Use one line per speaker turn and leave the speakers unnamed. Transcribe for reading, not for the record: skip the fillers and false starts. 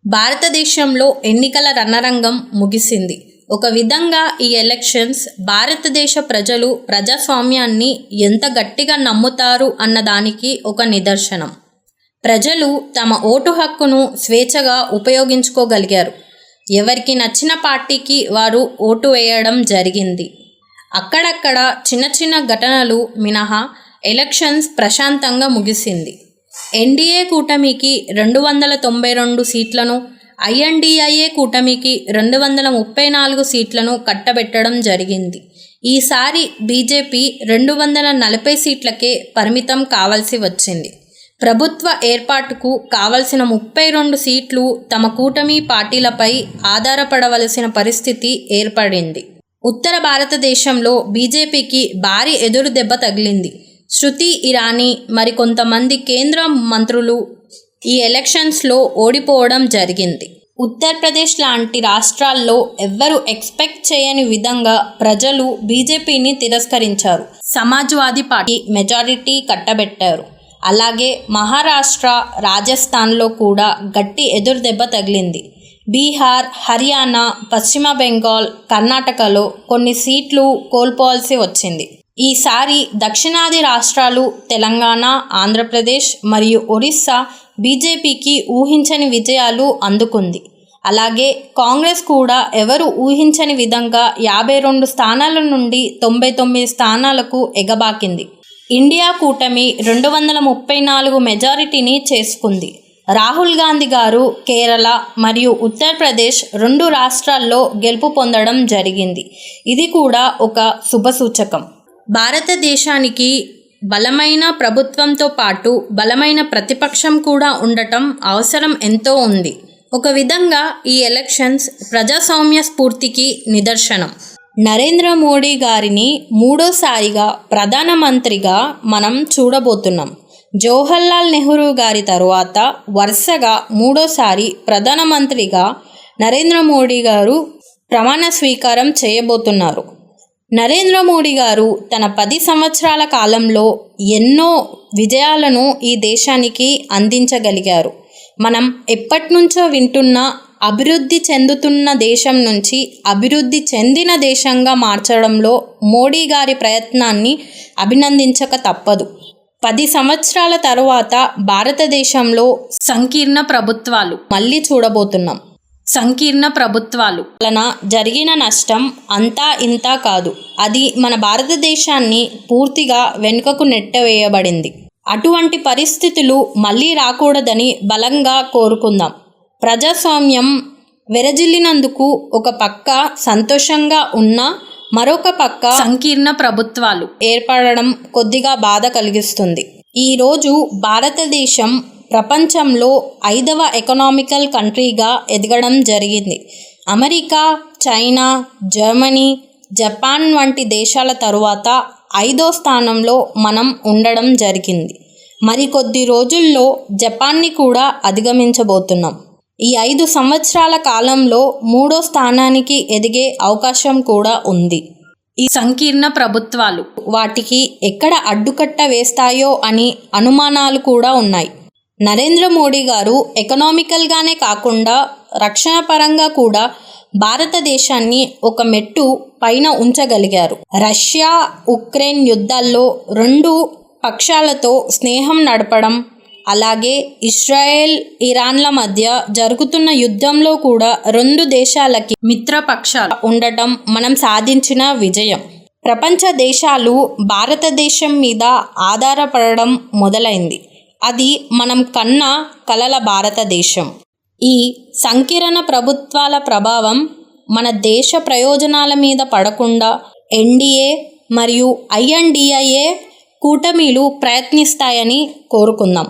భారతదేశంలో ఎన్నికల రణరంగం ముగిసింది. ఒక విధంగా ఈ ఎలక్షన్స్ భారతదేశ ప్రజలు ప్రజాస్వామ్యాన్ని ఎంత గట్టిగా నమ్ముతారు అన్నదానికి ఒక నిదర్శనం. ప్రజలు తమ ఓటు హక్కును స్వేచ్ఛగా ఉపయోగించుకోగలిగారు. ఎవరికి నచ్చిన పార్టీకి వారు ఓటు వేయడం జరిగింది. అక్కడక్కడ చిన్న చిన్న ఘటనలు మినహా ఎలక్షన్స్ ప్రశాంతంగా ముగిసింది. ఎన్డీఏ కూటమికి 292 సీట్లను, ఐఎన్డీఐఏ కూటమికి 234 సీట్లను కట్టబెట్టడం జరిగింది. ఈసారి బీజేపీ 240 సీట్లకే పరిమితం కావాల్సి వచ్చింది. ప్రభుత్వ ఏర్పాటుకు కావలసిన 32 సీట్లు తమ కూటమి పార్టీలపై ఆధారపడవలసిన పరిస్థితి ఏర్పడింది. ఉత్తర భారతదేశంలో బీజేపీకి భారీ ఎదురు దెబ్బ తగిలింది. శృతి ఇరానీ మరికొంతమంది కేంద్ర మంత్రులు ఈ ఎలక్షన్స్లో ఓడిపోవడం జరిగింది. ఉత్తరప్రదేశ్ లాంటి రాష్ట్రాల్లో ఎవ్వరూ ఎక్స్పెక్ట్ చేయని విధంగా ప్రజలు బీజేపీని తిరస్కరించారు. సమాజ్వాదీ పార్టీ మెజారిటీ కట్టబెట్టారు. అలాగే మహారాష్ట్ర, రాజస్థాన్లో కూడా గట్టి ఎదురుదెబ్బ తగిలింది. బీహార్, హర్యానా, పశ్చిమ బెంగాల్, కర్ణాటకలో కొన్ని సీట్లు కోల్పోవాల్సి వచ్చింది. ఈసారి దక్షిణాది రాష్ట్రాలు తెలంగాణ, ఆంధ్రప్రదేశ్ మరియు ఒరిస్సా బీజేపీకి ఊహించని విజయాలు అందుకుంది. అలాగే కాంగ్రెస్ కూడా ఎవరు ఊహించని విధంగా 52 స్థానాల నుండి 99 స్థానాలకు ఎగబాకింది. ఇండియా కూటమి 234 మెజారిటీని చేసుకుంది. రాహుల్ గాంధీ గారు కేరళ మరియు ఉత్తరప్రదేశ్ 2 రాష్ట్రాల్లో గెలుపు పొందడం జరిగింది. ఇది కూడా ఒక శుభసూచకం. భారతదేశానికి బలమైన ప్రభుత్వంతో పాటు బలమైన ప్రతిపక్షం కూడా ఉండటం అవసరం ఎంతో ఉంది. ఒక విధంగా ఈ ఎలక్షన్స్ ప్రజాస్వామ్య స్ఫూర్తికి నిదర్శనం. నరేంద్ర మోడీ గారిని మూడోసారిగా ప్రధానమంత్రిగా మనం చూడబోతున్నాం. జవహర్లాల్ నెహ్రూ గారి తరువాత వరుసగా మూడోసారి ప్రధానమంత్రిగా నరేంద్ర మోడీ గారు ప్రమాణ స్వీకారం చేయబోతున్నారు. నరేంద్ర మోడీ గారు తన 10 సంవత్సరాల కాలంలో ఎన్నో విజయాలను ఈ దేశానికి అందించగలిగారు. మనం ఎప్పటినుంచో వింటున్న అభివృద్ధి చెందుతున్న దేశం నుంచి అభివృద్ధి చెందిన దేశంగా మార్చడంలో మోడీ గారి ప్రయత్నాన్ని అభినందించక తప్పదు. 10 సంవత్సరాల తరువాత భారతదేశంలో సంకీర్ణ ప్రభుత్వాలు మళ్ళీ చూడబోతున్నాం. సంకీర్ణ ప్రభుత్వాలు వలన జరిగిన నష్టం అంతా ఇంతా కాదు. అది మన భారతదేశాన్ని పూర్తిగా వెనుకకు నెట్టవేయబడింది. అటువంటి పరిస్థితులు మళ్ళీ రాకూడదని బలంగా కోరుకుందాం. ప్రజాస్వామ్యం వెరజిల్లినందుకు ఒక పక్క సంతోషంగా ఉన్నా మరొక పక్క సంకీర్ణ ప్రభుత్వాలు ఏర్పడడం కొద్దిగా బాధ కలిగిస్తుంది. ఈరోజు భారతదేశం ప్రపంచంలో 5వ ఎకనామికల్ కంట్రీగా ఎదగడం జరిగింది. అమెరికా, చైనా, జర్మనీ, జపాన్ వంటి దేశాల తరువాత 5వ స్థానంలో మనం ఉండడం జరిగింది. మరికొద్ది రోజుల్లో జపాన్ని కూడా అధిగమించబోతున్నాం. ఈ 5 సంవత్సరాల కాలంలో 3వ స్థానానికి ఎదిగే అవకాశం కూడా ఉంది. ఈ సంకీర్ణ ప్రభుత్వాలు వాటికి ఎక్కడ అడ్డుకట్ట వేస్తాయో అని అనుమానాలు కూడా ఉన్నాయి. నరేంద్ర మోడీ గారు ఎకనామికల్గానే కాకుండా రక్షణ పరంగా కూడా భారతదేశాన్ని ఒక మెట్టు పైన ఉంచగలిగారు. రష్యా, ఉక్రెయిన్ యుద్ధాల్లో 2 పక్షాలతో స్నేహం నడపడం, అలాగే ఇజ్రాయెల్, ఇరాన్ల మధ్య జరుగుతున్న యుద్ధంలో కూడా 2 దేశాలకి మిత్రపక్షాలు ఉండటం మనం సాధించిన విజయం. ప్రపంచ దేశాలు భారతదేశం మీద ఆధారపడడం మొదలైంది. అది మనం కన్న కలల భారతదేశం. ఈ సంకీర్ణ ప్రభుత్వాల ప్రభావం మన దేశ ప్రయోజనాల మీద పడకుండా ఎన్డీఏ మరియు ఐఎన్డీఐఏ కూటమిలు ప్రయత్నిస్తాయని కోరుకుందాం.